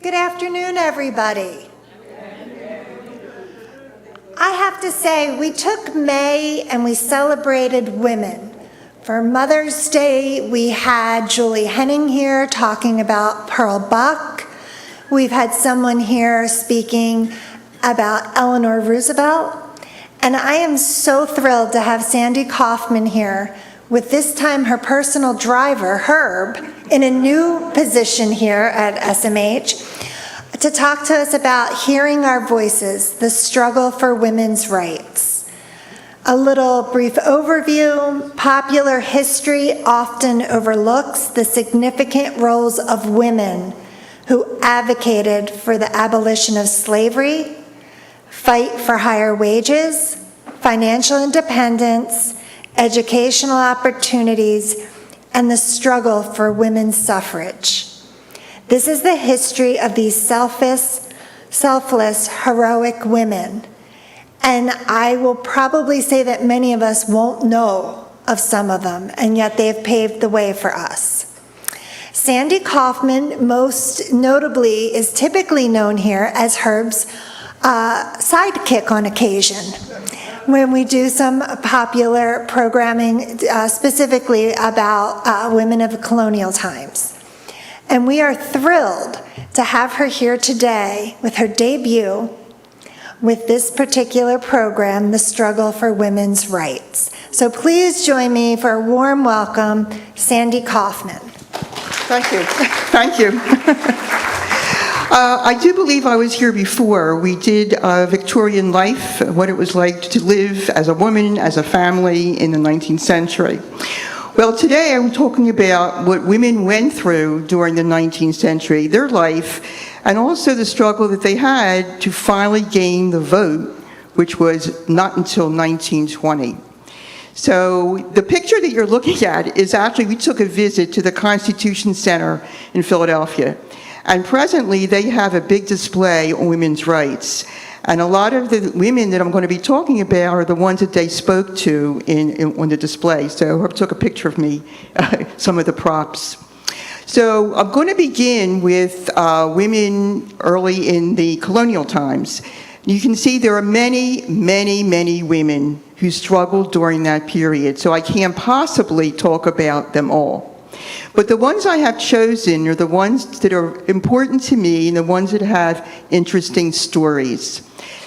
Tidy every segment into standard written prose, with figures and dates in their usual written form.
Good afternoon, everybody. I have to say, we took May and we celebrated women. For Mother's Day, we had Julie Henning here talking about Pearl Buck. We've had someone here speaking about Eleanor Roosevelt. And I am so thrilled to have Sandy Kaufman here with this time her personal driver, Herb, in a new position here at SMH, to talk to us about hearing our voices, the struggle for women's rights. A little brief overview. Popular history often overlooks the significant roles of women who advocated for the abolition of slavery, fight for higher wages, financial independence, educational opportunities, and the struggle for women's suffrage. This is the history of these selfless, heroic women. And I will probably say that many of us won't know of some of them, and yet they've paved the way for us. Sandy Kaufman, most notably, is typically known here as Herb's sidekick on occasion, when we do some popular programming specifically about women of colonial times. And we are thrilled to have her here today with her debut with this particular program, The Struggle for Women's Rights. So please join me for a warm welcome, Sandy Kaufman. Thank you. Thank you. I do believe I was here before. We did Victorian life, what it was like to live as a woman, as a family in the 19th century. Well, today I'm talking about what women went through during the 19th century, their life, and also the struggle that they had to finally gain the vote, which was not until 1920. So the picture that you're looking at is actually, we took a visit to the Constitution Center in Philadelphia. And presently, they have a big display on women's rights. And a lot of the women that I'm going to be talking about are the ones that they spoke to on the display. So I took a picture of me, some of the props. So I'm going to begin with women early in the colonial times. You can see there are many, many, many women who struggled during that period. So I can't possibly talk about them all. But the ones I have chosen are the ones that are important to me and the ones that have interesting stories.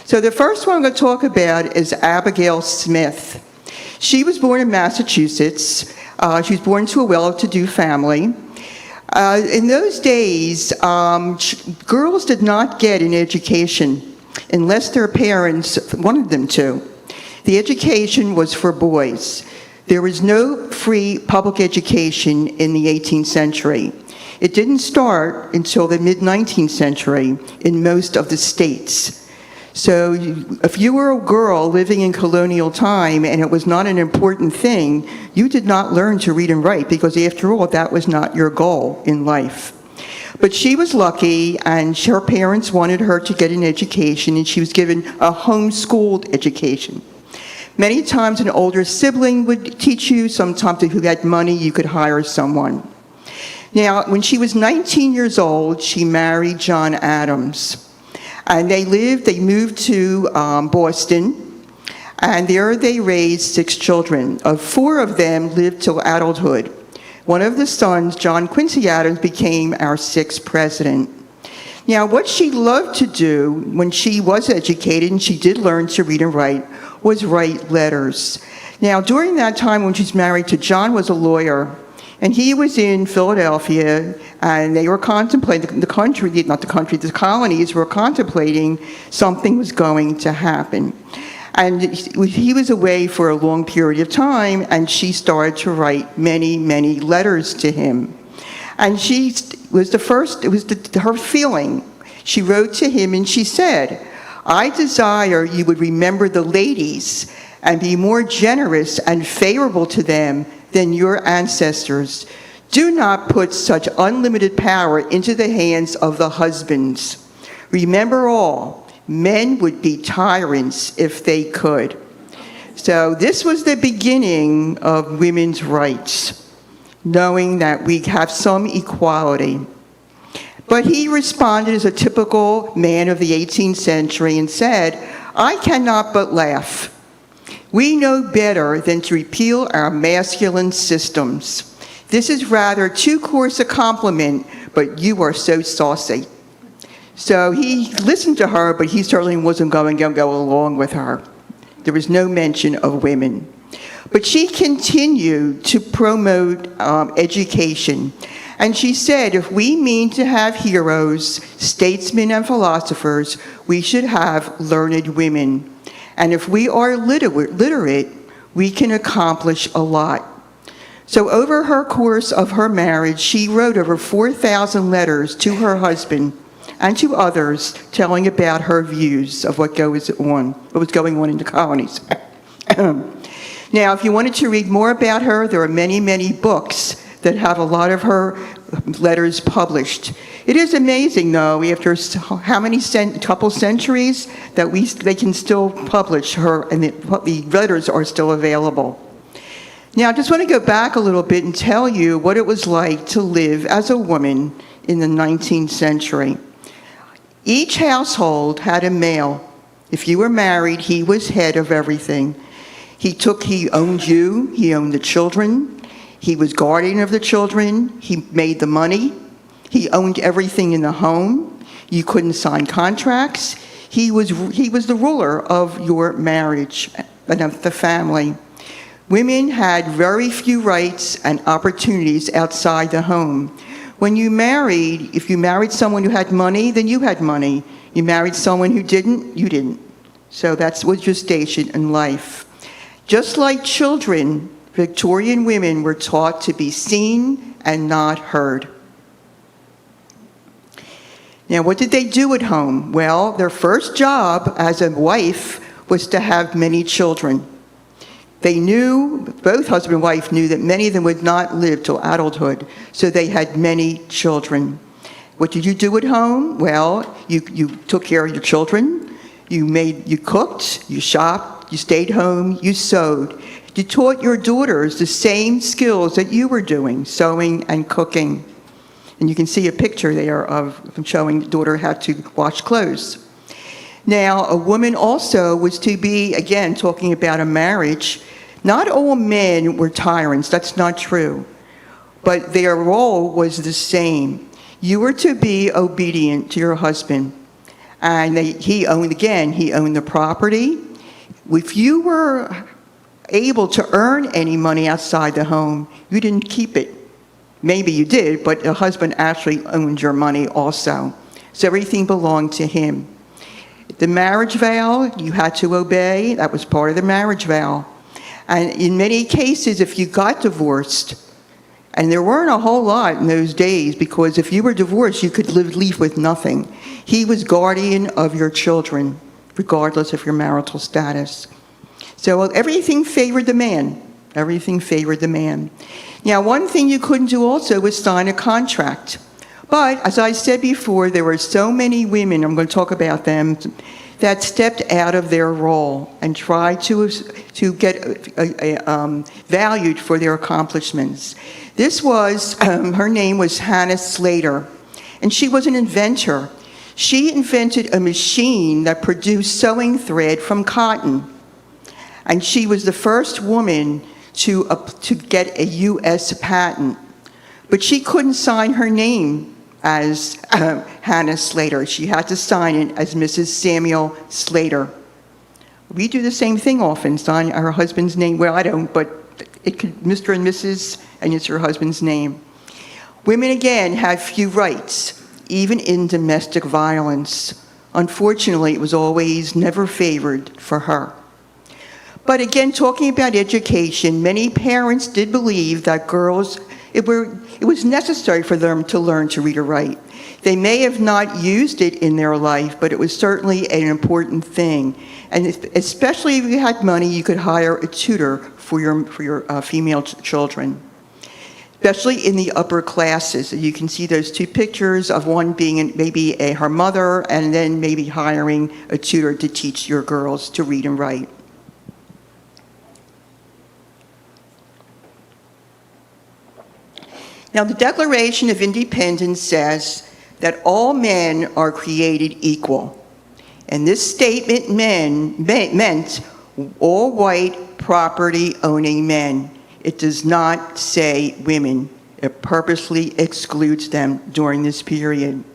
So the first one I'm going to talk about is Abigail Smith. She was born in Massachusetts. She was born to a well-to-do family. In those days, girls did not get an education unless their parents wanted them to. The education was for boys. There was no free public education in the 18th century. It didn't start until the mid-19th century in most of the states. So if you were a girl living in colonial time and it was not an important thing, you did not learn to read and write because after all, that was not your goal in life. But she was lucky and her parents wanted her to get an education and she was given a homeschooled education. Many times an older sibling would teach you. Sometimes if you had money, you could hire someone. Now, when she was 19 years old, she married John Adams. And they moved to Boston, and there they raised 6 children. 4 of them lived till adulthood. One of the sons, John Quincy Adams, became our 6th president. Now, what she loved to do when she was educated, and she did learn to read and write, was write letters. Now, during that time when she's married to John was a lawyer, and he was in Philadelphia, and they were contemplating, the colonies were contemplating something was going to happen. And he was away for a long period of time, and she started to write many, many letters to him. And she was the first, it was her feeling. She wrote to him and she said, "I desire you would remember the ladies and be more generous and favorable to them than your ancestors. Do not put such unlimited power into the hands of the husbands. Remember all, men would be tyrants if they could." So this was the beginning of women's rights, knowing that we have some equality. But he responded as a typical man of the 18th century and said, "I cannot but laugh. We know better than to repeal our masculine systems. This is rather too coarse a compliment, but you are so saucy." So he listened to her, but he certainly wasn't going to go along with her. There was no mention of women. But she continued to promote education. And she said, if we mean to have heroes, statesmen, and philosophers, we should have learned women. And if we are literate, we can accomplish a lot. So over her course of her marriage, she wrote over 4,000 letters to her husband and to others telling about her views of what was going on in the colonies. Now, if you wanted to read more about her, there are many, many books that have a lot of her letters published. It is amazing, though, after how many couple centuries, that they can still publish her, and the letters are still available. Now, I just want to go back a little bit and tell you what it was like to live as a woman in the 19th century. Each household had a male. If you were married, he was head of everything. He owned you, he owned the children, he was guardian of the children, he made the money, he owned everything in the home, you couldn't sign contracts, he was the ruler of your marriage and of the family. Women had very few rights and opportunities outside the home. When you married, if you married someone who had money, then you had money. You married someone who didn't, you didn't. So that was your station in life. Just like children, Victorian women were taught to be seen and not heard. Now, what did they do at home? Well, their first job as a wife was to have many children. They knew, both husband and wife knew, that many of them would not live till adulthood, so they had many children. What did you do at home? Well, you took care of your children, you cooked, you shopped, you stayed home, you sewed. You taught your daughters the same skills that you were doing, sewing and cooking. And you can see a picture there of showing the daughter how to wash clothes. Now, a woman also was to be, again, talking about a marriage, not all men were tyrants, that's not true, but their role was the same. You were to be obedient to your husband, and he owned the property. If you were able to earn any money outside the home, you didn't keep it. Maybe you did, but the husband actually owned your money also. So everything belonged to him. The marriage vow, you had to obey. That was part of the marriage vow. And in many cases, if you got divorced, and there weren't a whole lot in those days, because if you were divorced, you could leave with nothing. He was guardian of your children, regardless of your marital status. So everything favored the man. Everything favored the man. Now, one thing you couldn't do also was sign a contract. But, as I said before, there were so many women, I'm going to talk about them, that stepped out of their role and tried to get valued for their accomplishments. This was, her name was Hannah Slater, and she was an inventor. She invented a machine that produced sewing thread from cotton. And she was the first woman to get a U.S. patent. But she couldn't sign her name as Hannah Slater. She had to sign it as Mrs. Samuel Slater. We do the same thing often, sign our husband's name. Well, I don't, but it could Mr. and Mrs., and it's your husband's name. Women, again, have few rights, even in domestic violence. Unfortunately, it was always never favored for her. But again, talking about education, many parents did believe that girls, it was necessary for them to learn to read or write. They may have not used it in their life, but it was certainly an important thing. And especially if you had money, you could hire a tutor for your female children, especially in the upper classes. You can see those two pictures of one being maybe her mother, and then maybe hiring a tutor to teach your girls to read and write. Now, the Declaration of Independence says that all men are created equal. And this statement meant all white property-owning men. It does not say women. It purposely excludes them during this period.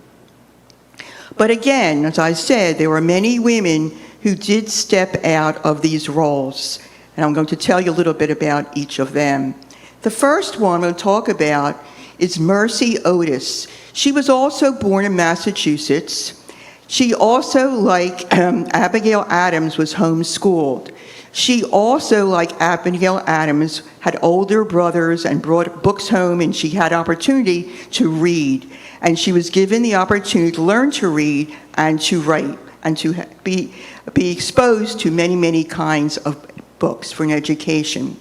But again, as I said, there were many women who did step out of these roles. And I'm going to tell you a little bit about each of them. The first one we'll talk about is Mercy Otis. She was also born in Massachusetts. She also, like Abigail Adams, was homeschooled. She also, like Abigail Adams, had older brothers and brought books home, and she had opportunity to read. And she was given the opportunity to learn to read and to write and to be exposed to many, many kinds of books for an education.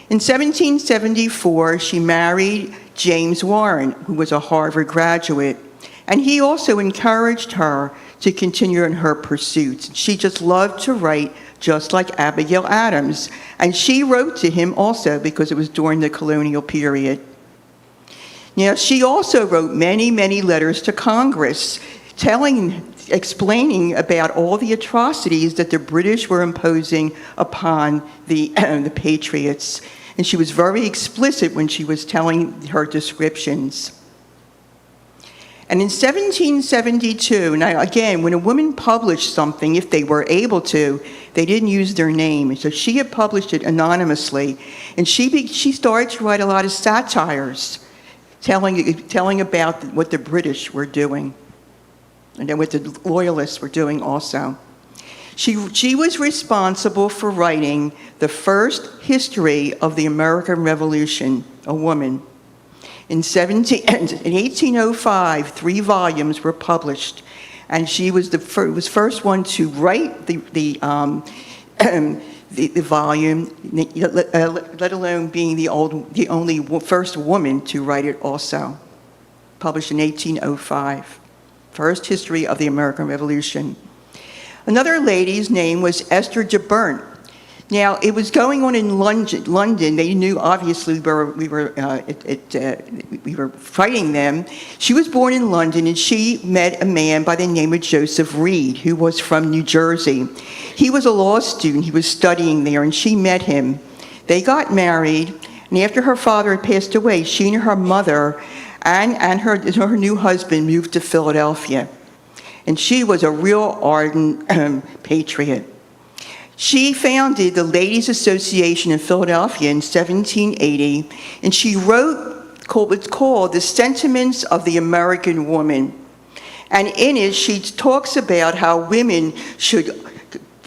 In 1774, she married James Warren, who was a Harvard graduate, and he also encouraged her to continue in her pursuits. She just loved to write, just like Abigail Adams, and she wrote to him also because it was during the colonial period. Now, she also wrote many, many letters to Congress, explaining about all the atrocities that the British were imposing upon the Patriots. And she was very explicit when she was telling her descriptions. And in 1772, now again, when a woman published something, if they were able to, they didn't use their name. So she had published it anonymously, and she started to write a lot of satires, telling about what the British were doing, and then what the Loyalists were doing also. She was responsible for writing the first history of the American Revolution, a woman. In 1805, 3 volumes were published, and she was the first one to write the volume, let alone being the only first woman to write it also. Published in 1805. First history of the American Revolution. Another lady's name was Esther de Burnt. Now, it was going on in London. They knew, obviously, we were fighting them. She was born in London, and she met a man by the name of Joseph Reed, who was from New Jersey. He was a law student. He was studying there, and she met him. They got married, and after her father had passed away, she and her mother and her new husband moved to Philadelphia. And she was a real ardent patriot. She founded the Ladies Association in Philadelphia in 1780, and she wrote what's called The Sentiments of the American Woman. And in it, she talks about how women should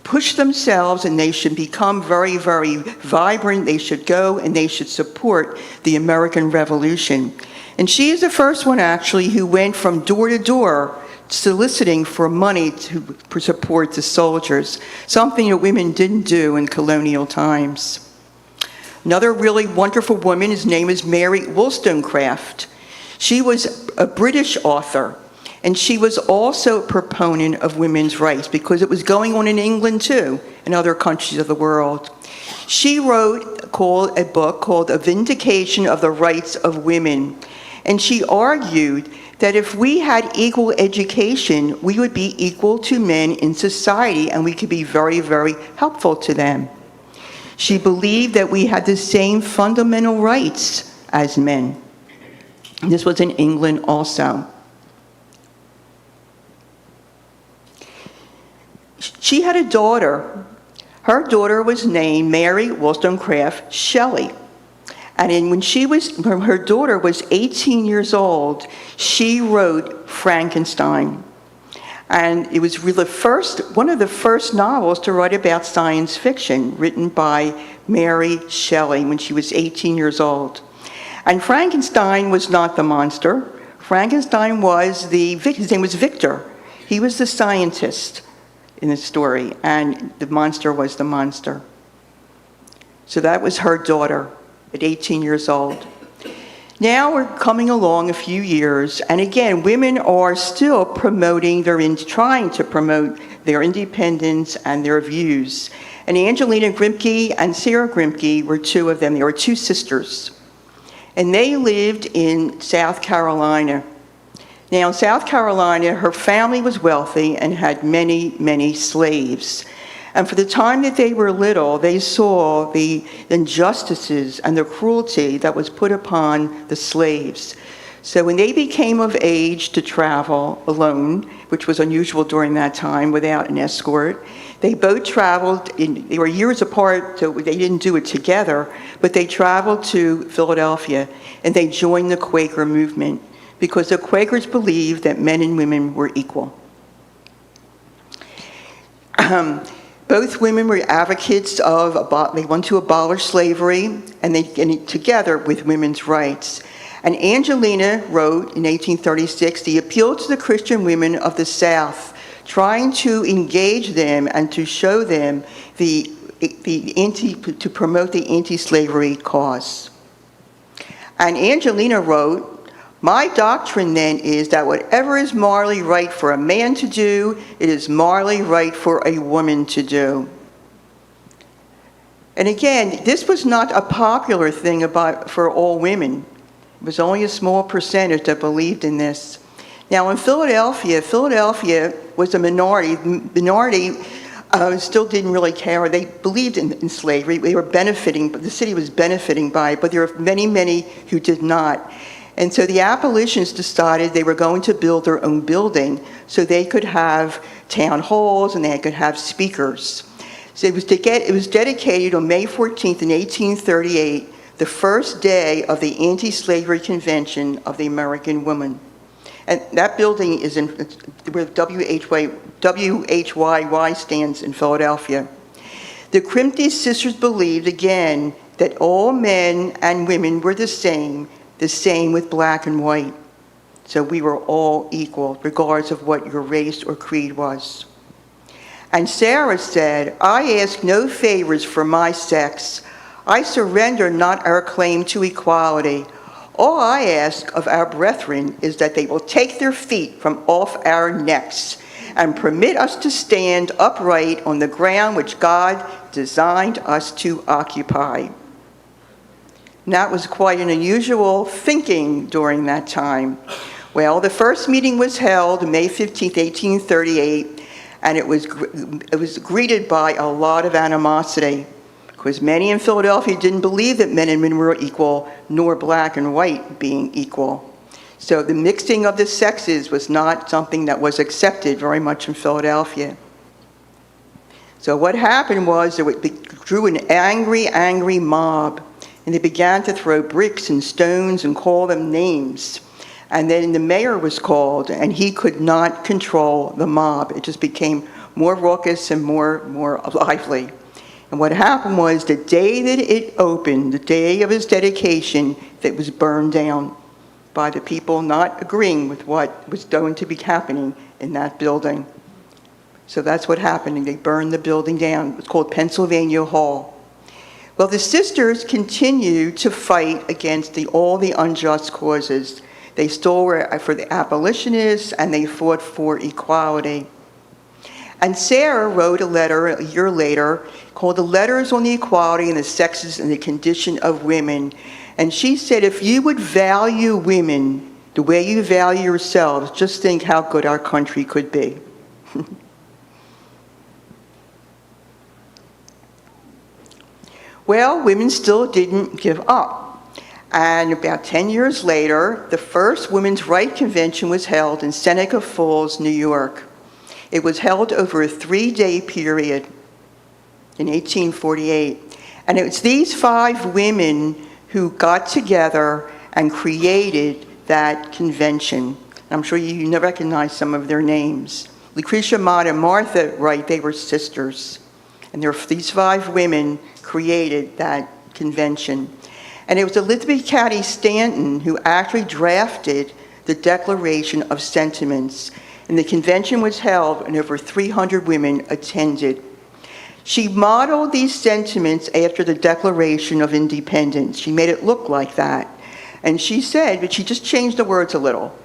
push themselves and they should become very, very vibrant. They should go and they should support the American Revolution. And she is the first one, actually, who went from door to door soliciting for money to support the soldiers, something that women didn't do in colonial times. Another really wonderful woman, his name is Mary Wollstonecraft. She was a British author, and she was also a proponent of women's rights because it was going on in England too, and other countries of the world. She wrote a book called A Vindication of the Rights of Women, and she argued that if we had equal education, we would be equal to men in society, and we could be very, very helpful to them. She believed that we had the same fundamental rights as men. This was in England also. She had a daughter. Her daughter was named Mary Wollstonecraft Shelley. And when her daughter was 18 years old, she wrote Frankenstein. And it was really one of the first novels to write about science fiction, written by Mary Shelley when she was 18 years old. And Frankenstein was not the monster. Frankenstein was his name was Victor. He was the scientist in the story, and the monster was the monster. So that was her daughter at 18 years old. Now we're coming along a few years, and again, women are still trying to promote their independence and their views. And Angelina Grimke and Sarah Grimke were two of them. They were two sisters. And they lived in South Carolina. Now, in South Carolina, her family was wealthy and had many, many slaves. And for the time that they were little, they saw the injustices and the cruelty that was put upon the slaves. So when they became of age to travel alone, which was unusual during that time without an escort, they both traveled, they were years apart, so they didn't do it together, but they traveled to Philadelphia and they joined the Quaker movement because the Quakers believed that men and women were equal. Both women were advocates of, they wanted to abolish slavery, and together with women's rights. And Angelina wrote in 1836, the appeal to the Christian women of the South, trying to engage them and to show them to promote the anti-slavery cause. And Angelina wrote, my doctrine then is that whatever is morally right for a man to do, it is morally right for a woman to do. And again, this was not a popular thing for all women. It was only a small percentage that believed in this. Now in Philadelphia was a minority. Minority still didn't really care. They believed in slavery. They were benefiting, but the city was benefiting by it, but there were many, many who did not. And so the abolitionists decided they were going to build their own building so they could have town halls and they could have speakers. So it was dedicated on May 14th in 1838, the first day of the Anti-Slavery Convention of the American Woman. And that building is where WHYY stands in Philadelphia. The Crimpty sisters believed, again, that all men and women were the same with black and white. So we were all equal, regardless of what your race or creed was. And Sarah said, I ask no favors for my sex. I surrender not our claim to equality. All I ask of our brethren is that they will take their feet from off our necks and permit us to stand upright on the ground which God designed us to occupy. And that was quite an unusual thinking during that time. Well, the first meeting was held May 15th, 1838, and it was greeted by a lot of animosity, because many in Philadelphia didn't believe that men and women were equal, nor black and white being equal. So the mixing of the sexes was not something that was accepted very much in Philadelphia. So what happened was it drew an angry mob, and they began to throw bricks and stones and call them names. And then the mayor was called, and he could not control the mob. It just became more raucous and more lively. And what happened was the day that it opened, the day of its dedication, it was burned down by the people not agreeing with what was going to be happening in that building. So that's what happened, and they burned the building down. It was called Pennsylvania Hall. Well, the sisters continued to fight against all the unjust causes. They still were for the abolitionists, and they fought for equality. And Sarah wrote a letter a year later called The Letters on the Equality and the Sexes and the Condition of Women. And she said, if you would value women the way you value yourselves, just think how good our country could be. Well, women still didn't give up. And about 10 years later, the first Women's Rights Convention was held in Seneca Falls, New York. It was held over a 3-day period in 1848. And it was these 5 women who got together and created that convention. I'm sure you recognize some of their names. Lucretia Mott and Martha Wright, they were sisters. And these 5 women created that convention. And it was Elizabeth Cady Stanton who actually drafted the Declaration of Sentiments. And the convention was held and over 300 women attended. She modeled these sentiments after the Declaration of Independence. She made it look like that. And she said, but she just changed the words a little.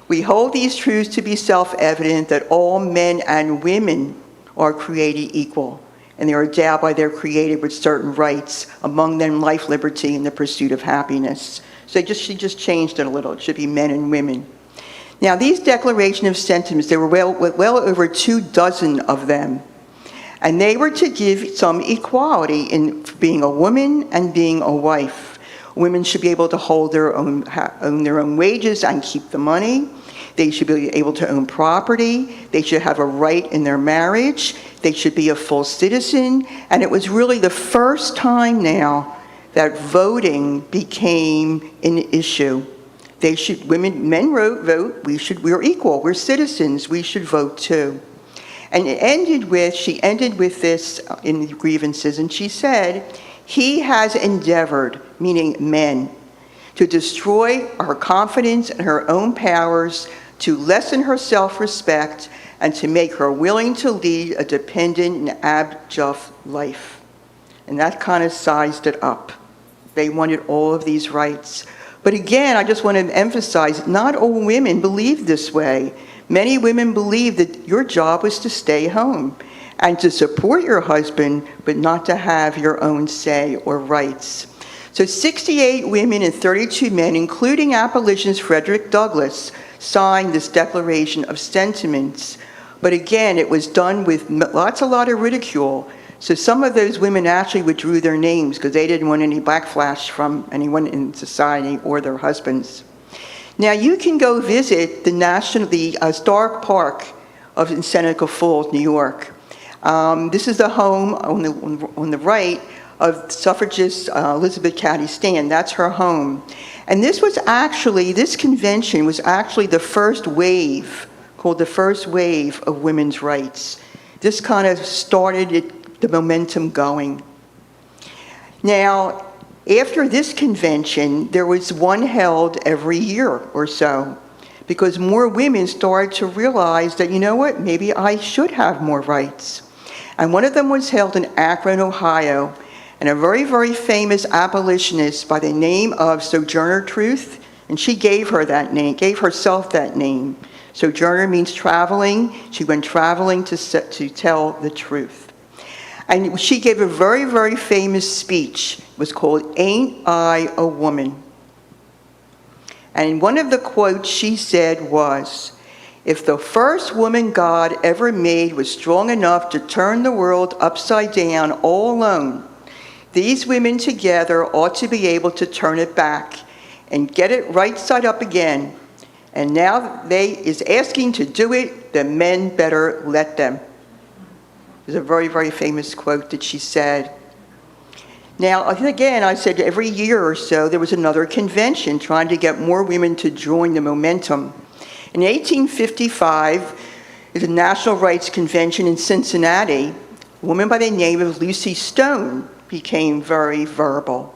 We hold these truths to be self-evident that all men and women are created equal, and they are endowed by their Creator with certain rights, among them life, liberty, and the pursuit of happiness. So she just changed it a little. It should be men and women. Now, these Declaration of Sentiments, there were well over 24 of them, and they were to give some equality in being a woman and being a wife. Women should be able to own their own wages and keep the money. They should be able to own property. They should have a right in their marriage. They should be a full citizen. And it was really the first time now that voting became an issue. Men vote, we're equal, we're citizens, we should vote too. And she ended with this in the grievances, and she said, "He has endeavored," meaning men, "to destroy her confidence in her own powers, to lessen her self-respect, and to make her willing to lead a dependent and abject life." And that kind of sized it up. They wanted all of these rights. But again, I just want to emphasize, not all women believe this way. Many women believe that your job was to stay home and to support your husband, but not to have your own say or rights. So 68 women and 32 men, including abolitionist Frederick Douglass, signed this Declaration of Sentiments. But again, it was done with a lot of ridicule. So some of those women actually withdrew their names because they didn't want any backlash from anyone in society or their husbands. Now you can go visit the historic park in Seneca Falls, New York. This is the home on the right of suffragist Elizabeth Cady Stanton. That's her home. And this convention was actually the first wave, called the first wave of women's rights. This kind of started the momentum going. Now, after this convention, there was one held every year or so, because more women started to realize that, you know what, maybe I should have more rights. And one of them was held in Akron, Ohio, and a very, very famous abolitionist by the name of Sojourner Truth, and she gave herself that name. Sojourner means traveling. She went traveling to tell the truth. And she gave a very, very famous speech. It was called, "Ain't I a Woman?" And one of the quotes she said was, "If the first woman God ever made was strong enough to turn the world upside down all alone, these women together ought to be able to turn it back and get it right side up again. And now they is asking to do it, the men better let them." It was a very, very famous quote that she said. Now, again, I said every year or so there was another convention trying to get more women to join the momentum. In 1855, at the National Rights Convention in Cincinnati, a woman by the name of Lucy Stone became very verbal.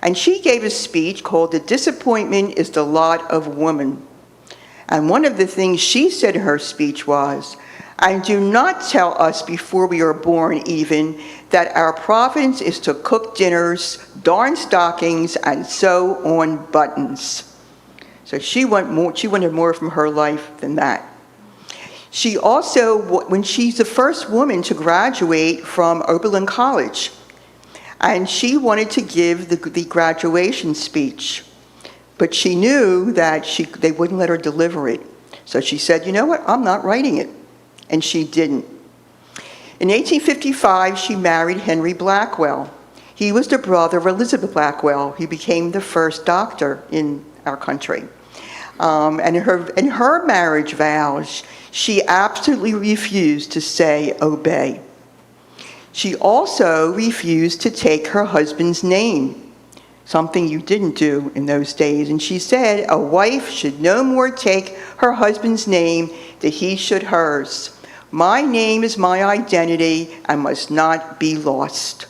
And she gave a speech called "The Disappointment is the Lot of Woman." And one of the things she said in her speech was, "And do not tell us before we are born even that our province is to cook dinners, darn stockings, and sew on buttons." So she wanted more from her life than that. She also, when she's the first woman to graduate from Oberlin College, and she wanted to give the graduation speech, but she knew that they wouldn't let her deliver it. So she said, "You know what, I'm not writing it." And she didn't. In 1855, she married Henry Blackwell. He was the brother of Elizabeth Blackwell. He became the first doctor in our country. And in her marriage vows, she absolutely refused to say obey. She also refused to take her husband's name, something you didn't do in those days. And she said, "A wife should no more take her husband's name than he should hers. My name is my identity and must not be lost."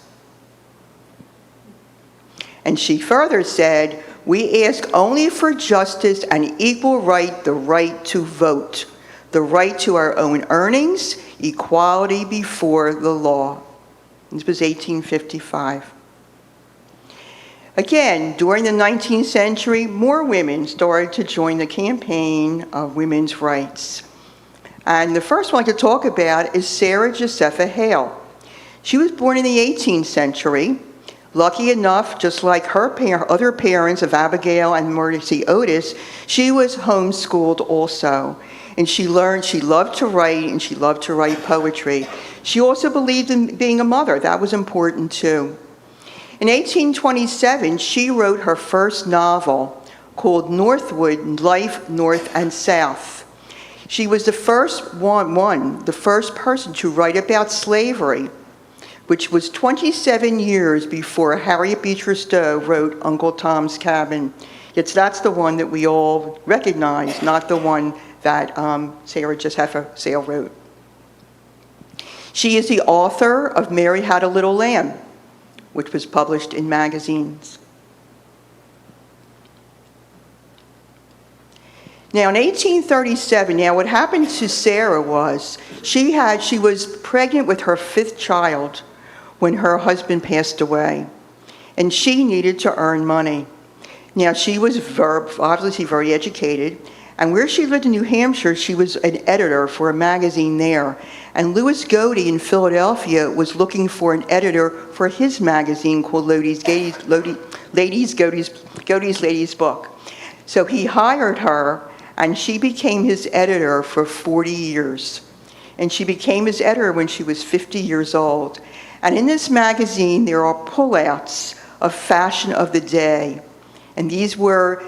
And she further said, "We ask only for justice and equal right, the right to vote, the right to our own earnings, equality before the law." This was 1855. Again, during the 19th century, more women started to join the campaign of women's rights. And the first one to talk about is Sarah Josepha Hale. She was born in the 18th century, Lucky enough, just like her other parents of Abigail and Mercy Otis, she was homeschooled also. And she loved to write, and she loved to write poetry. She also believed in being a mother. That was important too. In 1827, she wrote her first novel called Northwood, Life, North and South. She was the first person to write about slavery, which was 27 years before Harriet Beecher Stowe wrote Uncle Tom's Cabin. Yet that's the one that we all recognize, not the one that Sarah Jessica Sale wrote. She is the author of Mary Had a Little Lamb, which was published in magazines. Now, in 1837, what happened to Sarah was she was pregnant with her 5th child when her husband passed away, and she needed to earn money. Now, she was obviously very educated, and where she lived in New Hampshire, she was an editor for a magazine there. And Louis Godey in Philadelphia was looking for an editor for his magazine called Godey's Ladies Book. So he hired her, and she became his editor for 40 years. And she became his editor when she was 50 years old. And in this magazine, there are pullouts of fashion of the day. And these were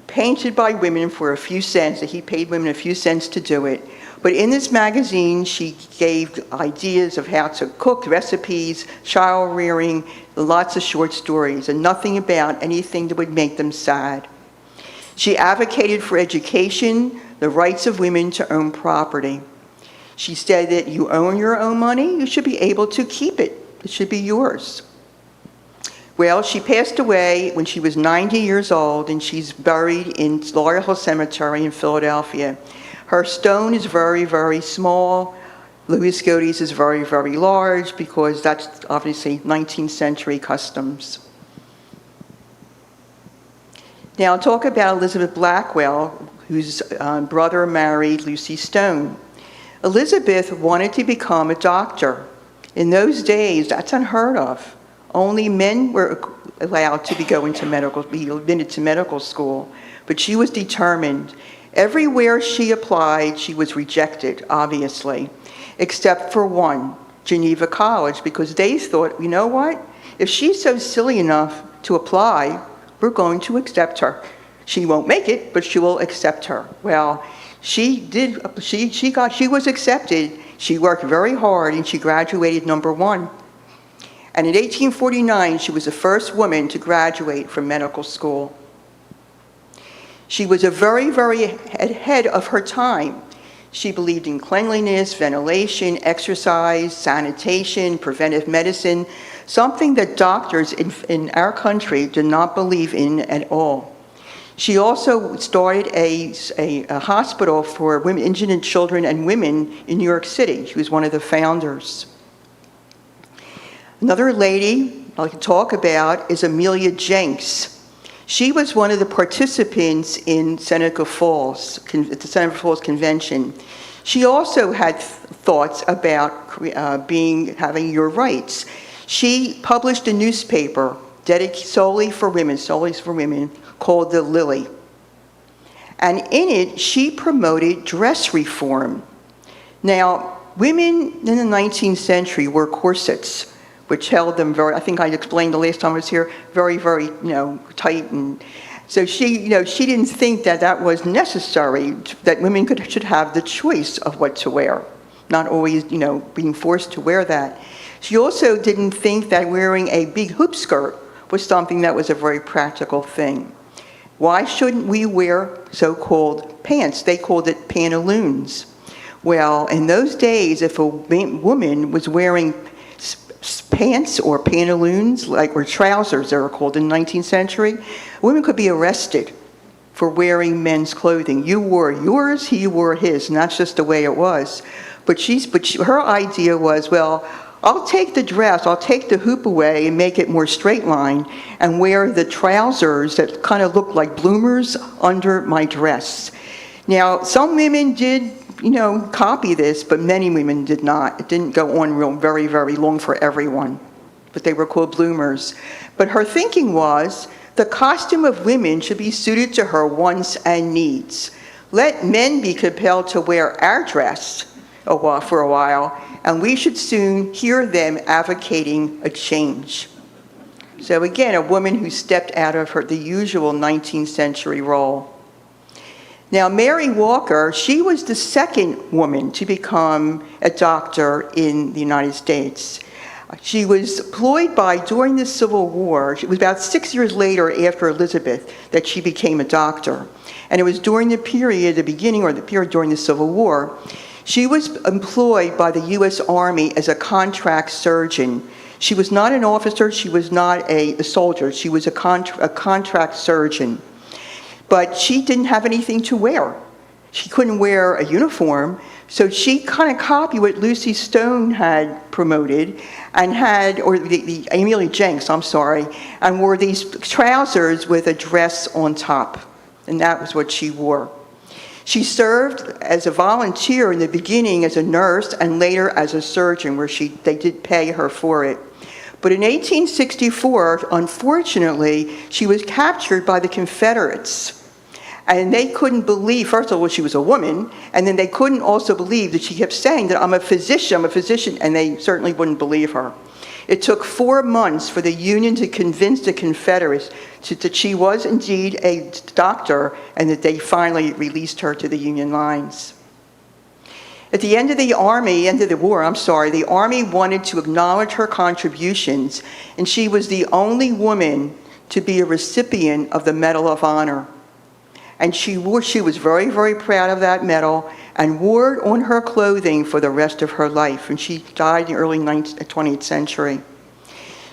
painted by women for a few cents. He paid women a few cents to do it. But in this magazine, she gave ideas of how to cook, recipes, child rearing, lots of short stories, and nothing about anything that would make them sad. She advocated for education, the rights of women to own property. She said that you own your own money, you should be able to keep it. It should be yours. Well, she passed away when she was 90 years old, and she's buried in Laurel Hill Cemetery in Philadelphia. Her stone is very, very small. Louis Godey's is very, very large because that's obviously 19th century customs. Now, I'll talk about Elizabeth Blackwell, whose brother married Lucy Stone. Elizabeth wanted to become a doctor. In those days, that's unheard of. Only men were allowed to be admitted to medical school, but she was determined. Everywhere she applied, she was rejected, obviously, except for one, Geneva College, because they thought, you know what? If she's so silly enough to apply, we're going to accept her. She won't make it, but she will accept her. Well, she did. She was accepted. She worked very hard, and she graduated #1. And in 1849, she was the first woman to graduate from medical school. She was a very, very ahead of her time. She believed in cleanliness, ventilation, exercise, sanitation, preventive medicine, something that doctors in our country did not believe in at all. She also started a hospital for women, indigent children and women in New York City. She was one of the founders. Another lady I can talk about is Amelia Jenks. She was one of the participants in Seneca Falls, at the Seneca Falls Convention. She also had thoughts about having your rights. She published a newspaper dedicated solely for women, called The Lily. And in it, she promoted dress reform. Now, women in the 19th century wore corsets, which held them very, I think I explained the last time I was here, very, very, tight. And so she didn't think that was necessary, that women should have the choice of what to wear, not always, being forced to wear that. She also didn't think that wearing a big hoop skirt was something that was a very practical thing. Why shouldn't we wear so-called pants? They called it pantaloons. Well, in those days, if a woman was wearing pants or pantaloons, or trousers, they were called in the 19th century, women could be arrested for wearing men's clothing. You wore yours, he wore his, and that's just the way it was. But her idea was, well, I'll take the dress, I'll take the hoop away and make it more straight line and wear the trousers that kind of look like bloomers under my dress. Now, some women did copy this, but many women did not. It didn't go on very, very long for everyone. but they were called bloomers. But her thinking was, the costume of women should be suited to her wants and needs. Let men be compelled to wear our dress for a while, and we should soon hear them advocating a change. So again, a woman who stepped out of the usual 19th century role. Now, Mary Walker, she was the second woman to become a doctor in the United States. She was employed during the Civil War. It was about 6 years later after Elizabeth that she became a doctor. And it was during the period during the Civil War. She was employed by the U.S. Army as a contract surgeon. She was not an officer, she was not a soldier, she was a contract surgeon. But she didn't have anything to wear. She couldn't wear a uniform, so she kind of copied what Lucy Stone had promoted and the Amelia Jenks, and wore these trousers with a dress on top. And that was what she wore. She served as a volunteer in the beginning as a nurse and later as a surgeon, where they did pay her for it. But in 1864, unfortunately, she was captured by the Confederates. And they couldn't believe, first of all, she was a woman, and then they couldn't also believe that she kept saying that I'm a physician, and they certainly wouldn't believe her. It took 4 months for the Union to convince the Confederates that she was indeed a doctor, and that they finally released her to the Union lines. At the end of the war, the Army wanted to acknowledge her contributions, and she was the only woman to be a recipient of the Medal of Honor. And she was very, very proud of that medal and wore it on her clothing for the rest of her life. And she died in the early 20th century.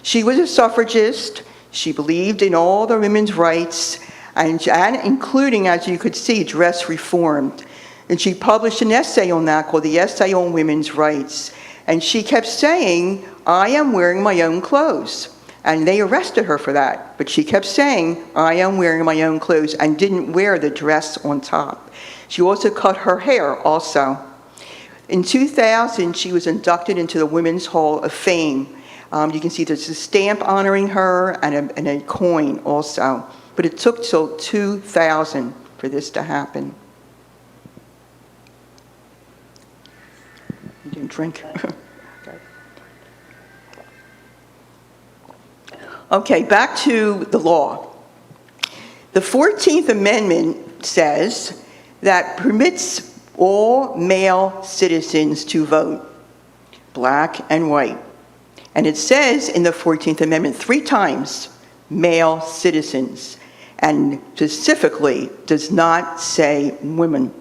She was a suffragist. She believed in all the women's rights, and including, as you could see, dress reform. And she published an essay on that called The Essay on Women's Rights. And she kept saying, I am wearing my own clothes. And they arrested her for that. But she kept saying, I am wearing my own clothes, and didn't wear the dress on top. She also cut her hair also. In 2000, she was inducted into the Women's Hall of Fame. You can see there's a stamp honoring her and a coin also. But it took till 2000 for this to happen. You didn't drink. Okay, back to the law. The 14th Amendment says that permits all male citizens to vote, black and white. And it says in the 14th Amendment 3 times, male citizens, and specifically does not say women.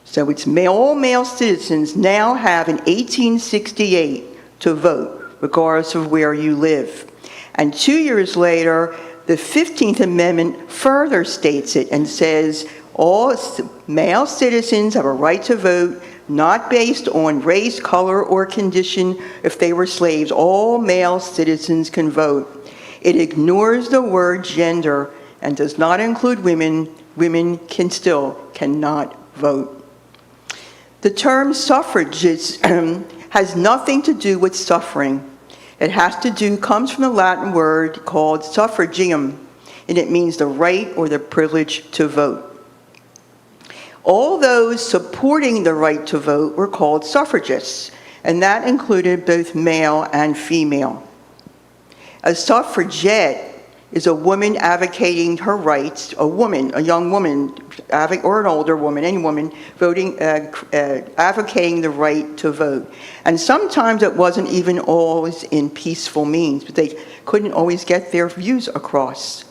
So it's all male citizens now have in 1868 to vote, regardless of where you live. And 2 years later, the 15th Amendment further states it and says all male citizens have a right to vote, not based on race, color, or condition. If they were slaves, all male citizens can vote. It ignores the word gender and does not include women. Women cannot vote. The term suffrage has nothing to do with suffering. It comes from the Latin word called suffragium, and it means the right or the privilege to vote. All those supporting the right to vote were called suffragists, and that included both male and female. A suffragette is a woman advocating her rights, a young woman, or an older woman, any woman, advocating the right to vote. And sometimes it wasn't even always in peaceful means, but they couldn't always get their views across.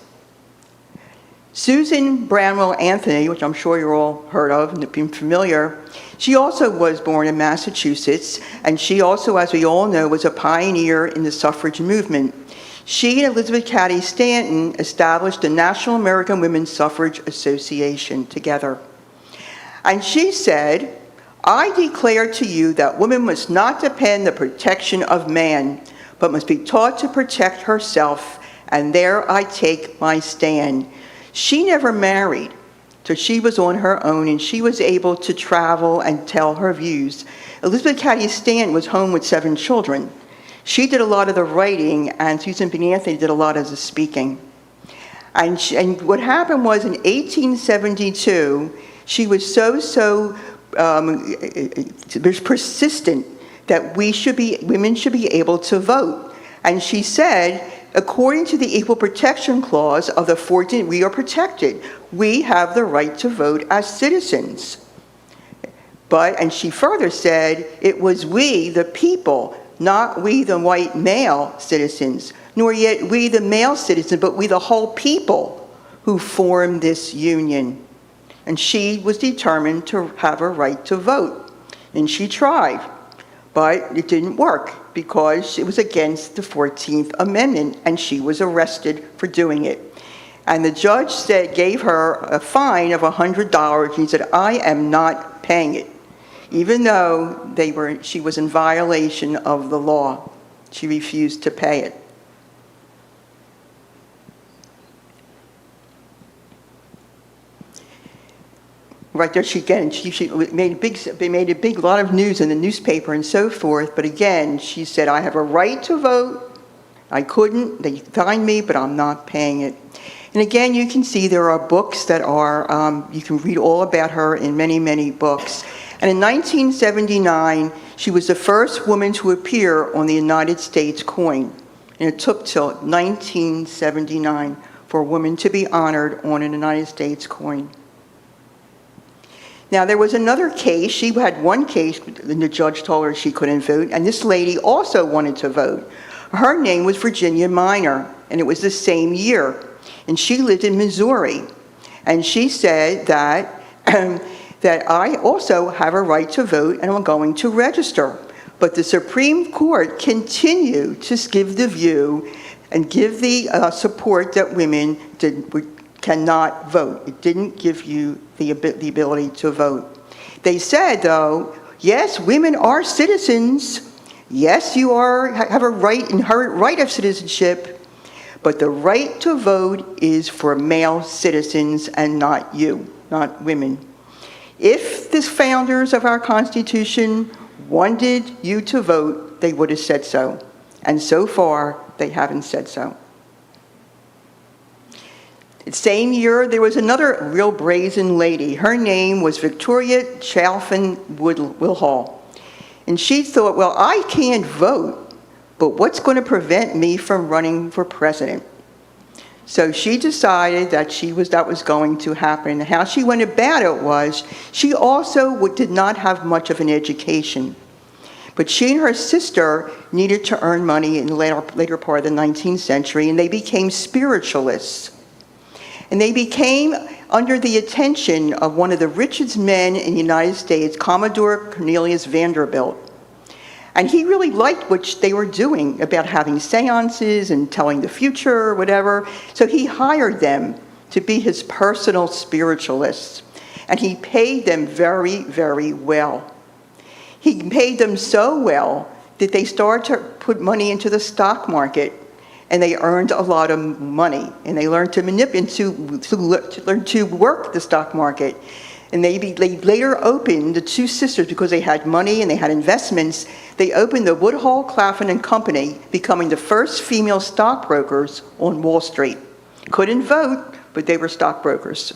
Susan Brownell Anthony, which I'm sure you're all heard of and been familiar, she also was born in Massachusetts, and she also, as we all know, was a pioneer in the suffrage movement. She and Elizabeth Cady Stanton established the National American Women's Suffrage Association together. And she said, I declare to you that woman must not depend the protection of man, but must be taught to protect herself, and there I take my stand. She never married, so she was on her own, and she was able to travel and tell her views. Elizabeth Cady Stanton was home with 7 children. She did a lot of the writing, and Susan B. Anthony did a lot of the speaking. And what happened was in 1872, she was so persistent that women should be able to vote. And she said, according to the Equal Protection Clause of the 14th, we are protected. We have the right to vote as citizens. And she further said, it was we, the people, not we, the white male citizens, nor yet we, the male citizens, but we, the whole people, who formed this union. And she was determined to have a right to vote. And she tried, but it didn't work because it was against the 14th Amendment, and she was arrested for doing it. And the judge gave her a fine of $100. He said, I am not paying it. Even though she was in violation of the law, she refused to pay it. Right there, she made a big lot of news in the newspaper and so forth. But again, she said, I have a right to vote. I couldn't. They fined me, but I'm not paying it. And again, you can see there are books that are, you can read all about her in many, many books. And in 1979, she was the first woman to appear on the United States coin. And it took till 1979 for a woman to be honored on a United States coin. Now, there was another case. She had one case, and the judge told her she couldn't vote, and this lady also wanted to vote. Her name was Virginia Minor, and it was the same year. And she lived in Missouri. And she said that that I also have a right to vote and I'm going to register. But the Supreme Court continued to give the view and give the support that women cannot vote. It didn't give you the ability to vote. They said, though, yes, women are citizens. Yes, you have a right, inherent right of citizenship, but the right to vote is for male citizens and not you, not women. If the founders of our Constitution wanted you to vote, they would have said so. And so far, they haven't said so. The same year, there was another real brazen lady. Her name was Victoria Chalfin Woodhull. And she thought, well, I can't vote, but what's going to prevent me from running for president? So she decided that that was going to happen. And how she went about it was, she also did not have much of an education. But she and her sister needed to earn money in the later part of the 19th century, and they became spiritualists. And they became under the attention of one of the richest men in the United States, Commodore Cornelius Vanderbilt. And he really liked what they were doing about having seances and telling the future or whatever. So he hired them to be his personal spiritualists. And he paid them very, very well. He paid them so well that they started to put money into the stock market. And they earned a lot of money. And they learned to manipulate, to learn to work the stock market. And they later opened, the two sisters, because they had money and they had investments, they opened the Woodhull, Claflin and Company, becoming the first female stockbrokers on Wall Street. Couldn't vote, but they were stockbrokers.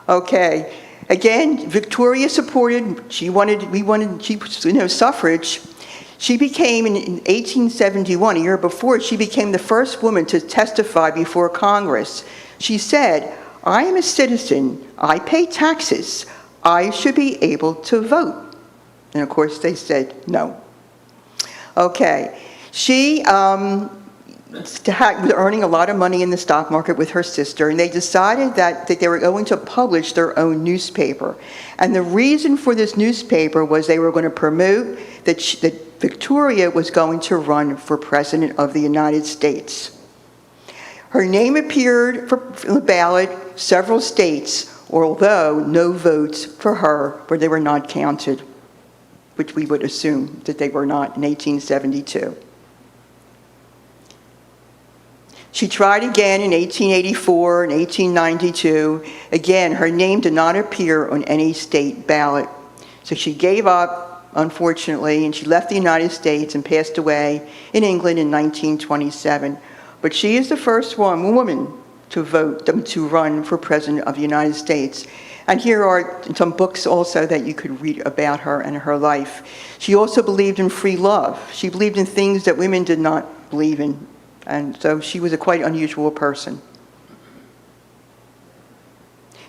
Okay, again, Victoria supported, suffrage. She became, in 1871, a year before, she became the first woman to testify before Congress. She said, I am a citizen, I pay taxes, I should be able to vote. And of course they said no. Okay, she was earning a lot of money in the stock market with her sister, and they decided that they were going to publish their own newspaper. And the reason for this newspaper was they were going to promote that Victoria was going to run for President of the United States. Her name appeared for the ballot several states, although no votes for her, where they were not counted, which we would assume that they were not in 1872. She tried again in 1884 and 1892. Again, her name did not appear on any state ballot. So she gave up unfortunately, and she left the United States and passed away in England in 1927. But she is the first woman to run for President of the United States. And here are some books also that you could read about her and her life. She also believed in free love. She believed in things that women did not believe in. And so she was a quite unusual person.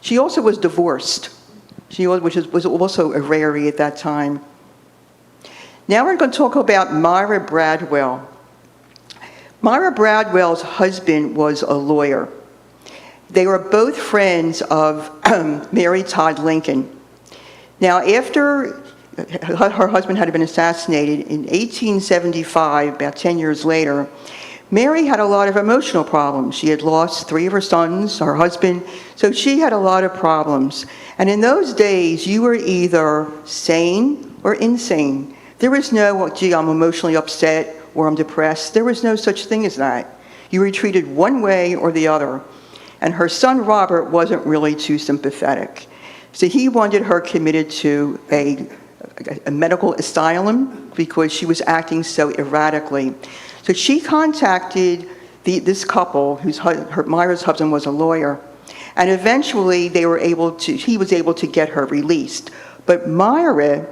She also was divorced, which was also a rarity at that time. Now we're going to talk about Myra Bradwell. Myra Bradwell's husband was a lawyer. They were both friends of Mary Todd Lincoln. Now, after her husband had been assassinated in 1875, about 10 years later, Mary had a lot of emotional problems. She had lost 3 of her sons, her husband, so she had a lot of problems. And in those days, you were either sane or insane. There was no, gee, I'm emotionally upset or I'm depressed. There was no such thing as that. You were treated one way or the other. And her son, Robert, wasn't really too sympathetic. So he wanted her committed to a medical asylum because she was acting so erratically. So she contacted this couple, Myra's husband was a lawyer, and eventually he was able to get her released. But Myra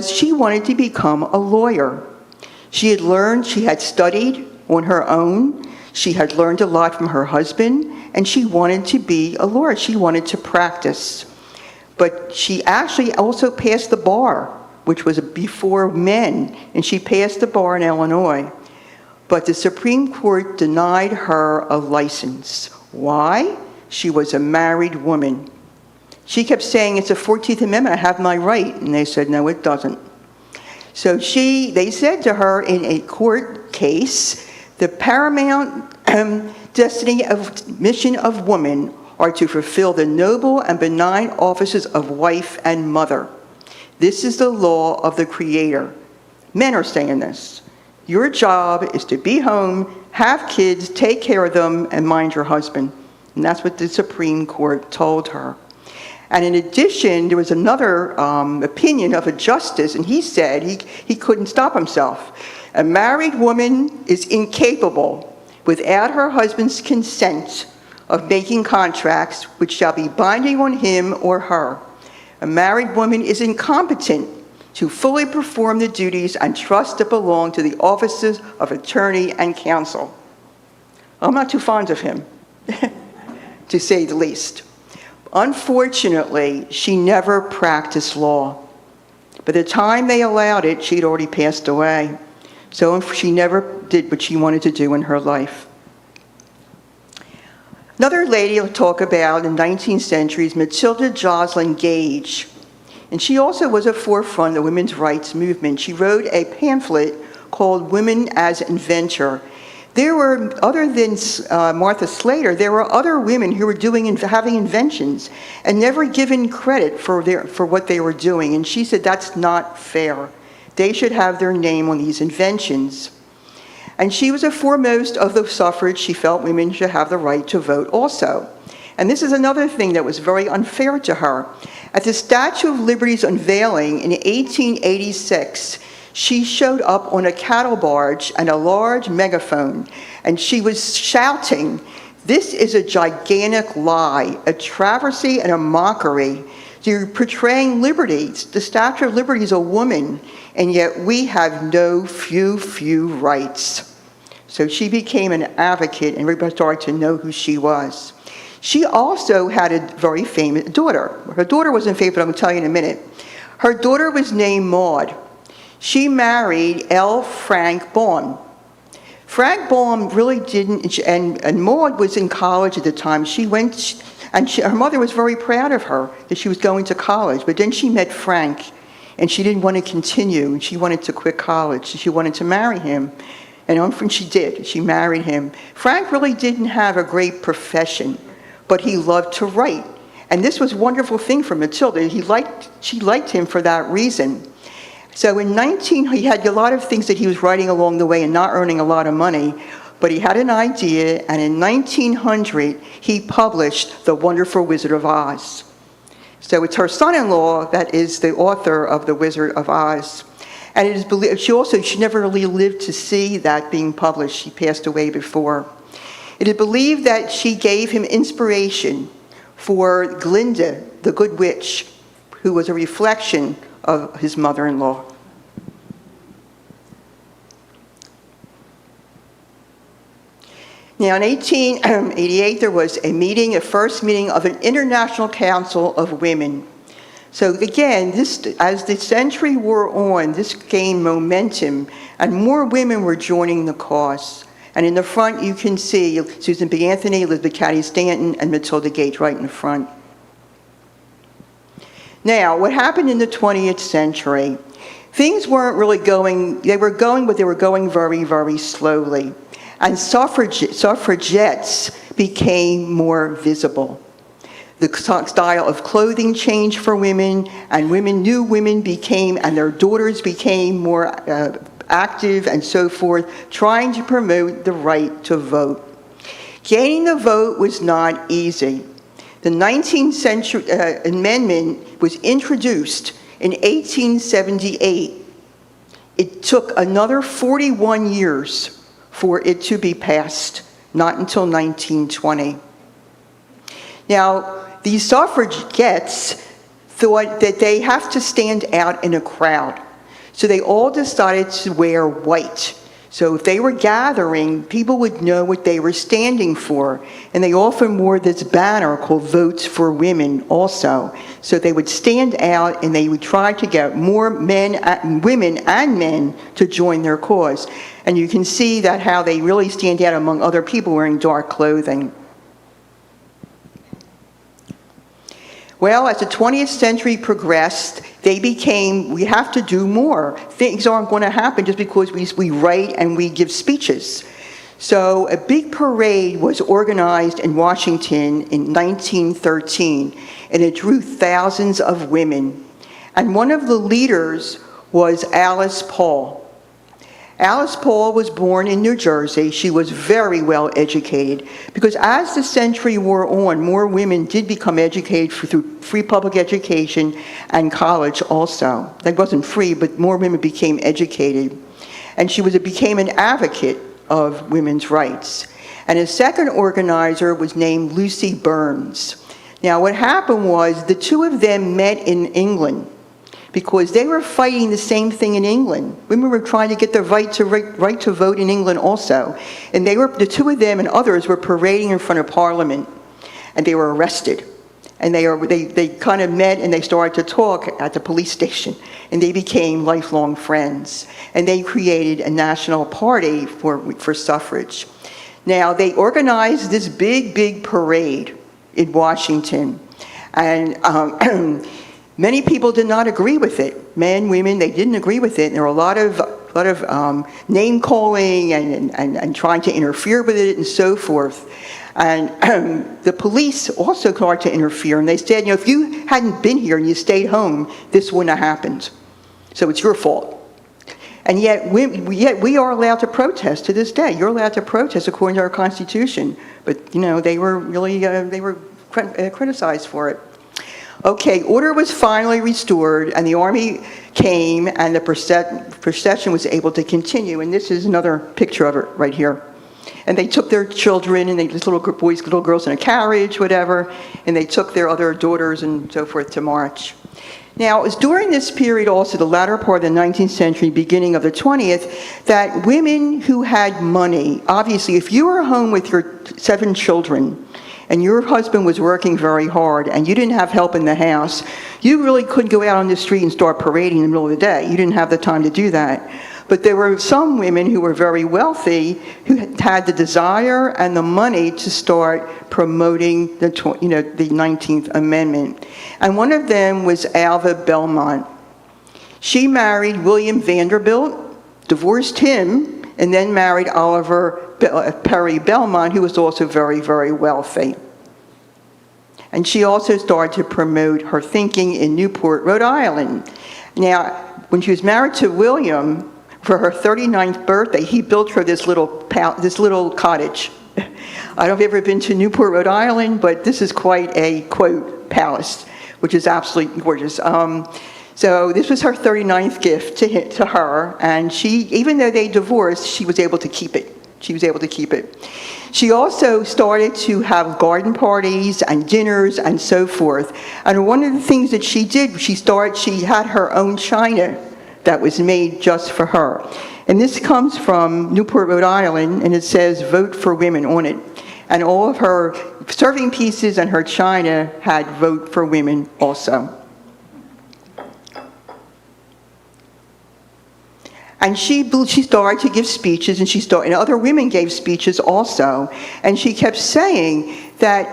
she wanted to become a lawyer. She had studied on her own, she had learned a lot from her husband, and she wanted to be a lawyer. She wanted to practice. But she actually also passed the bar, which was before men, and she passed the bar in Illinois. But the Supreme Court denied her a license. Why? She was a married woman. She kept saying, it's the 14th Amendment, I have my right. And they said, no, it doesn't. So they said to her in a court case, the paramount mission of women are to fulfill the noble and benign offices of wife and mother. This is the law of the Creator. Men are saying this. Your job is to be home, have kids, take care of them, and mind your husband. And that's what the Supreme Court told her. And in addition, there was another opinion of a justice, and he said he couldn't stop himself. A married woman is incapable, without her husband's consent, of making contracts which shall be binding on him or her. A married woman is incompetent to fully perform the duties and trusts that belong to the offices of attorney and counsel. I'm not too fond of him, to say the least. Unfortunately, she never practiced law. By the time they allowed it, she'd already passed away. So she never did what she wanted to do in her life. Another lady I'll talk about in the 19th century is Matilda Joslyn Gage. And she also was a forefront of the women's rights movement. She wrote a pamphlet called Women as Inventor. There were, other than Martha Slater, there were other women who were having inventions and never given credit for what they were doing. And she said that's not fair. They should have their name on these inventions. And she was a foremost of the suffrage. She felt women should have the right to vote also. And this is another thing that was very unfair to her. At the Statue of Liberty's unveiling in 1886, she showed up on a cattle barge and a large megaphone, and she was shouting, "This is a gigantic lie, a travesty and a mockery. You're portraying liberty. The Statue of Liberty is a woman, and yet we have no few rights." So she became an advocate, and everybody started to know who she was. She also had a very famous daughter. Her daughter wasn't famous, but I'm going to tell you in a minute. Her daughter was named Maud. She married L. Frank Baum. Frank Baum really didn't, and Maud was in college at the time. She went, and her mother was very proud of her that she was going to college. But then she met Frank, and she didn't want to continue, and she wanted to quit college. She wanted to marry him, and she did. She married him. Frank really didn't have a great profession, but he loved to write. And this was a wonderful thing for Matilda. She liked him for that reason. So he had a lot of things that he was writing along the way and not earning a lot of money, but he had an idea, and in 1900, he published The Wonderful Wizard of Oz. So it's her son-in-law that is the author of The Wizard of Oz. And it is believed, she never really lived to see that being published. She passed away before. It is believed that she gave him inspiration for Glinda, the Good Witch, who was a reflection of his mother-in-law. Now, in 1888, there was a first meeting of an International Council of Women. So again, as the century wore on, this gained momentum, and more women were joining the cause. And in the front, you can see Susan B. Anthony, Elizabeth Cady Stanton, and Matilda Gage right in the front. Now, what happened in the 20th century? Things weren't really going, but they were going very, very slowly. And suffragettes became more visible. The style of clothing changed for women, and new women became, and their daughters became more active and so forth, trying to promote the right to vote. Gaining the vote was not easy. The 19th century amendment was introduced in 1878. It took another 41 years for it to be passed, not until 1920. Now, these suffragettes thought that they have to stand out in a crowd. So they all decided to wear white. So if they were gathering, people would know what they were standing for. And they often wore this banner called Votes for Women also. So they would stand out and they would try to get more women and men to join their cause. And you can see that how they really stand out among other people wearing dark clothing. Well, as the 20th century progressed, we have to do more. Things aren't going to happen just because we write and we give speeches. So a big parade was organized in Washington in 1913, and it drew thousands of women. And one of the leaders was Alice Paul. Alice Paul was born in New Jersey. She was very well educated because as the century wore on, more women did become educated through free public education and college also. That wasn't free, but more women became educated. And she became an advocate of women's rights. And a second organizer was named Lucy Burns. Now, what happened was the two of them met in England, because they were fighting the same thing in England. Women were trying to get the right to vote in England also. And the two of them and others were parading in front of Parliament, and they were arrested. And they kind of met and they started to talk at the police station, and they became lifelong friends. And they created a national party for suffrage. Now, they organized this big parade in Washington, and many people did not agree with it. Men, women, they didn't agree with it. And there were a lot of name calling and trying to interfere with it and so forth. And the police also tried to interfere. And they said, if you hadn't been here and you stayed home, this wouldn't have happened. So it's your fault. And yet we are allowed to protest to this day. You're allowed to protest according to our Constitution. But, they were really, criticized for it. Okay, order was finally restored, and the army came, and the procession was able to continue. And this is another picture of it right here. And they took their children, and these little boys, little girls in a carriage, whatever, and they took their other daughters and so forth to march. Now, it was during this period also, the latter part of the 19th century, beginning of the 20th, that women who had money, obviously, if you were home with your 7 children, and your husband was working very hard, and you didn't have help in the house, you really couldn't go out on the street and start parading in the middle of the day. You didn't have the time to do that. But there were some women who were very wealthy who had the desire and the money to start promoting the 19th Amendment. And one of them was Alva Belmont. She married William Vanderbilt, divorced him, and then married Oliver Perry Belmont, who was also very, very wealthy. And she also started to promote her thinking in Newport, Rhode Island. Now, when she was married to William, for her 39th birthday, he built her this little cottage. I don't know if you've ever been to Newport, Rhode Island, but this is quite a, quote, palace. which is absolutely gorgeous. So this was her 39th gift to her, and she, even though they divorced, she was able to keep it. She was able to keep it. She also started to have garden parties and dinners and so forth. And one of the things that she did, she had her own china that was made just for her. And this comes from Newport, Rhode Island, and it says "Vote for Women" on it. And all of her serving pieces and her china had "Vote for Women" also. And she started to give speeches, and other women gave speeches also. And she kept saying that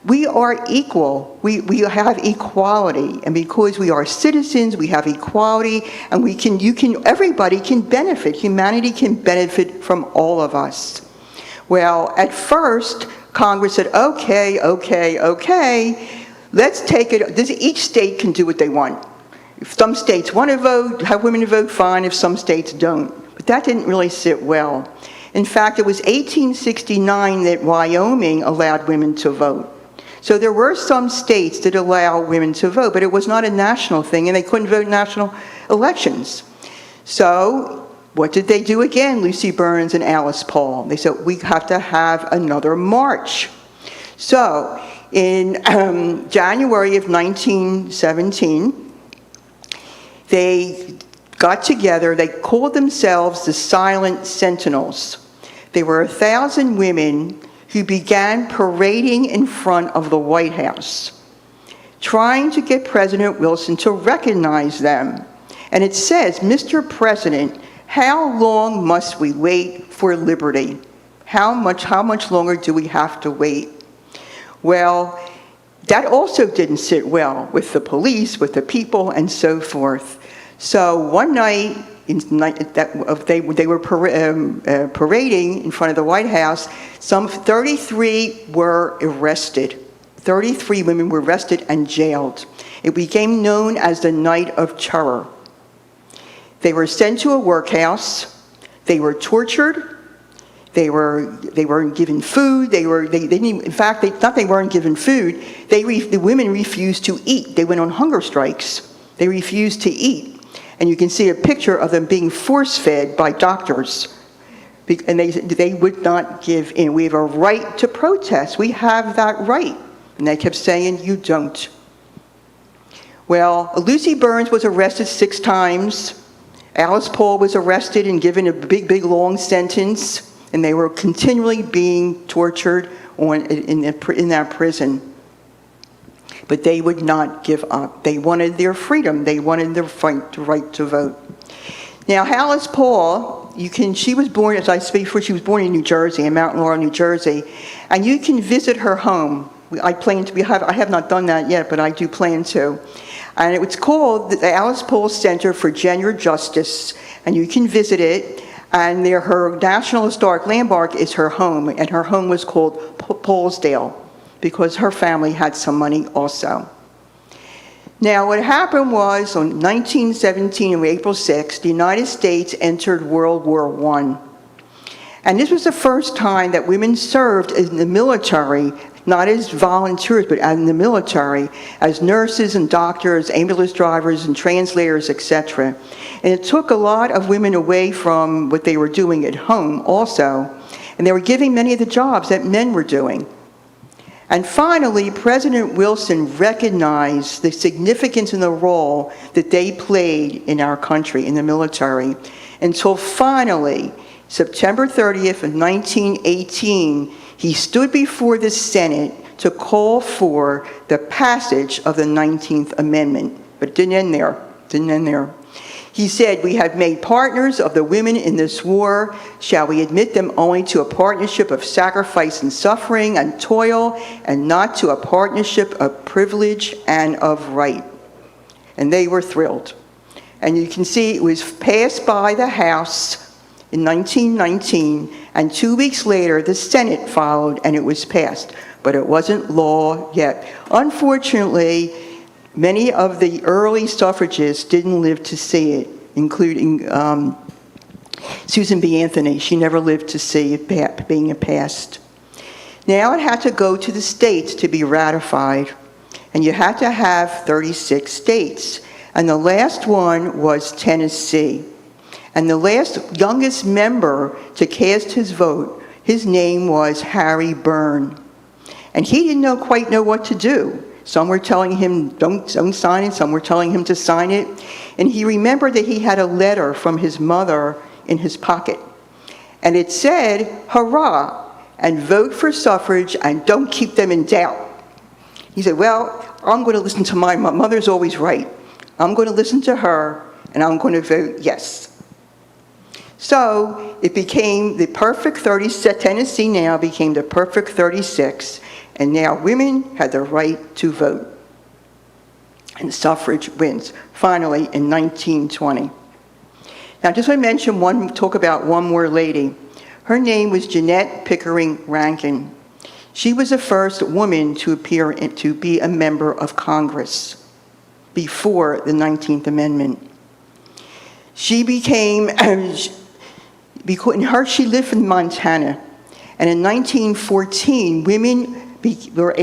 we are equal. We have equality, and because we are citizens, we have equality, and everybody can benefit. Humanity can benefit from all of us. Well, at first, Congress said, okay, let's take it. Each state can do what they want. If some states want to vote, have women vote, fine. If some states don't. But that didn't really sit well. In fact, it was 1869 that Wyoming allowed women to vote. So there were some states that allow women to vote, but it was not a national thing, and they couldn't vote in national elections. So what did they do again, Lucy Burns and Alice Paul? They said, we have to have another march. So in January of 1917, they got together, they called themselves the Silent Sentinels. They were 1,000 women who began parading in front of the White House, trying to get President Wilson to recognize them. And it says, "Mr. President, how long must we wait for liberty? How much longer do we have to wait?" Well, that also didn't sit well with the police, with the people, and so forth. So one night, they were parading in front of the White House. Some 33 were arrested. 33 women were arrested and jailed. It became known as the Night of Terror. They were sent to a workhouse. They were tortured. They weren't given food. They didn't even, in fact, they thought they weren't given food. The women refused to eat. They went on hunger strikes. They refused to eat. And you can see a picture of them being force-fed by doctors. And they would not give in. We have a right to protest. We have that right. And they kept saying, you don't. Well, Lucy Burns was arrested 6 times. Alice Paul was arrested and given a big, long sentence. And they were continually being tortured in that prison. But they would not give up. They wanted their freedom. They wanted their right to vote. Now, Alice Paul, she was born, as I said before, she was born in New Jersey, in Mount Laurel, New Jersey. And you can visit her home. I have not done that yet, but I do plan to. And it was called the Alice Paul Center for Gender Justice. And you can visit it. And her National Historic Landmark is her home. And her home was called Paulsdale, because her family had some money also. Now, what happened was, on 1917, on April 6th, the United States entered World War I. And this was the first time that women served in the military, not as volunteers, but in the military, as nurses and doctors, ambulance drivers and translators, etc. And it took a lot of women away from what they were doing at home also, and they were giving many of the jobs that men were doing. And finally, President Wilson recognized the significance and the role that they played in our country, in the military, until finally, September 30th of 1918, he stood before the Senate to call for the passage of the 19th Amendment. But it didn't end there. He said, "We have made partners of the women in this war. Shall we admit them only to a partnership of sacrifice and suffering and toil, and not to a partnership of privilege and of right?" And they were thrilled. And you can see it was passed by the House in 1919, and 2 weeks later, the Senate followed, and it was passed. But it wasn't law yet. Unfortunately, many of the early suffragists didn't live to see it, including Susan B. Anthony. She never lived to see it being passed. Now it had to go to the states to be ratified. And you had to have 36 states. And the last one was Tennessee. And the last youngest member to cast his vote, his name was Harry Byrne. And he didn't quite know what to do. Some were telling him, don't sign it. Some were telling him to sign it. And he remembered that he had a letter from his mother in his pocket. And it said, hurrah, and vote for suffrage and don't keep them in doubt. He said, well, I'm going to listen to my mother's always right. I'm going to listen to her, and I'm going to vote yes. So it became the perfect 36, Tennessee now became the perfect 36, and now women had the right to vote. And suffrage wins, finally, in 1920. Now, just want to talk about one more lady. Her name was Jeanette Pickering Rankin. She was the first woman to be a member of Congress before the 19th Amendment. She became, she lived in Montana, and in 1914, women were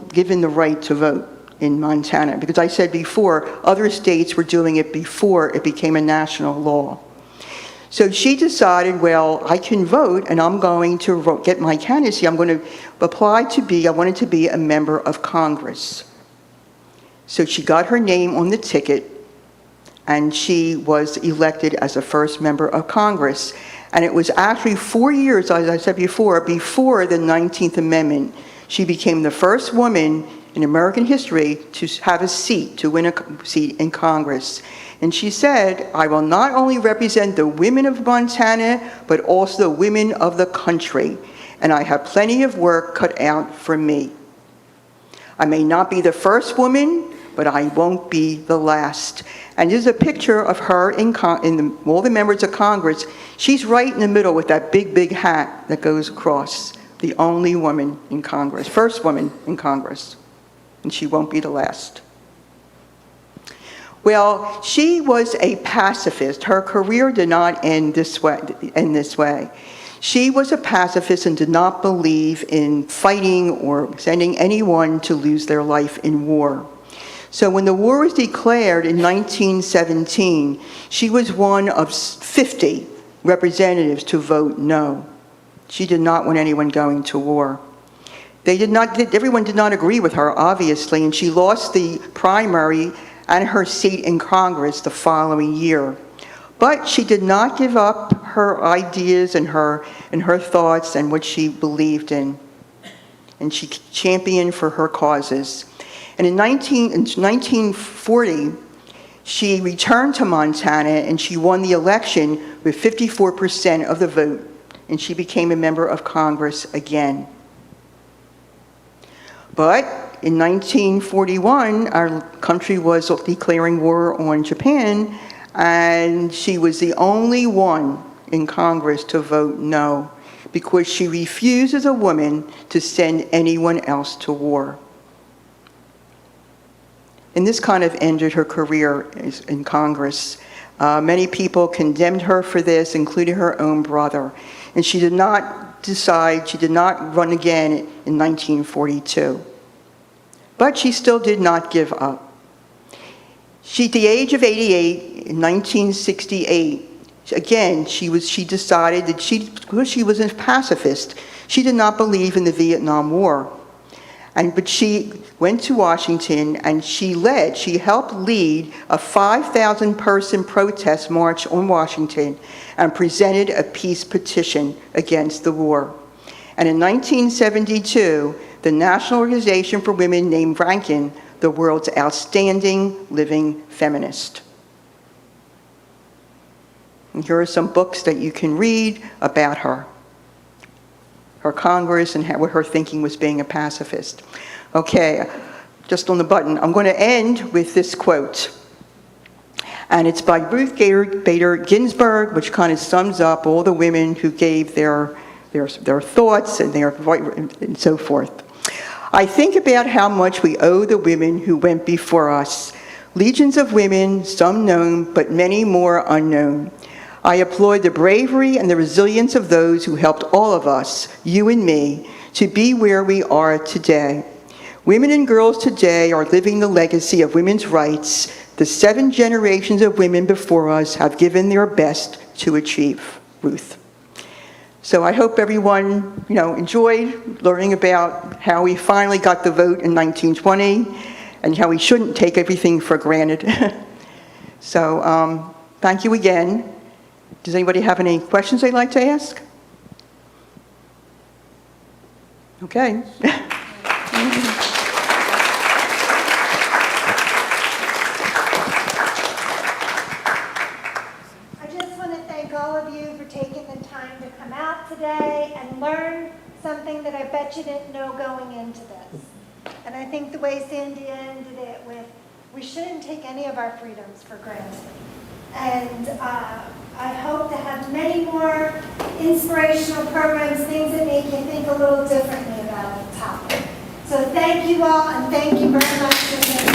given the right to vote in Montana, because I said before, other states were doing it before it became a national law. So she decided, well, I can vote, and I'm going to get my candidacy. I'm going to apply I wanted to be a member of Congress. So she got her name on the ticket, and she was elected as the first member of Congress. And it was actually 4 years, as I said before the 19th Amendment, she became the first woman in American history to have a seat, to win a seat in Congress. And she said, I will not only represent the women of Montana, but also the women of the country. And I have plenty of work cut out for me. I may not be the first woman, but I won't be the last. And there's a picture of her all the members of Congress. She's right in the middle with that big, big hat that goes across. The only woman in Congress, first woman in Congress. And she won't be the last. Well, she was a pacifist. Her career did not end this way. She was a pacifist and did not believe in fighting or sending anyone to lose their life in war. So when the war was declared in 1917, she was one of 50 representatives to vote no. She did not want anyone going to war. Everyone did not agree with her, obviously, and she lost the primary and her seat in Congress the following year. But she did not give up her ideas and her thoughts and what she believed in. And she championed for her causes. And in 1940, she returned to Montana and she won the election with 54% of the vote. And she became a member of Congress again. But in 1941, our country was declaring war on Japan, and she was the only one in Congress to vote no, because she refused as a woman to send anyone else to war. And this kind of ended her career in Congress. Many people condemned her for this, including her own brother. And she did not run again in 1942. But she still did not give up. At the age of 88, in 1968, again, she decided that because she was a pacifist, she did not believe in the Vietnam War. But she went to Washington and she helped lead a 5,000-person protest march on Washington and presented a peace petition against the war. And in 1972, the National Organization for Women named Rankin the world's outstanding living feminist. And here are some books that you can read about her Congress, and what her thinking was being a pacifist. Okay, just on the button. I'm going to end with this quote. And it's by Ruth Bader Ginsburg, which kind of sums up all the women who gave their thoughts and so forth. I think about how much we owe the women who went before us. Legions of women, some known, but many more unknown. I applaud the bravery and the resilience of those who helped all of us, you and me, to be where we are today. Women and girls today are living the legacy of women's rights the 7 generations of women before us have given their best to achieve. Ruth. So I hope everyone, enjoyed learning about how we finally got the vote in 1920 and how we shouldn't take everything for granted. So thank you again. Does anybody have any questions they'd like to ask? Okay. All of you for taking the time to come out today and learn something that I bet you didn't know going into this. And I think the way Sandy ended it with, we shouldn't take any of our freedoms for granted. And I hope to have many more inspirational programs, things that make you think a little differently about the topic. So thank you all, and thank you very much for being here.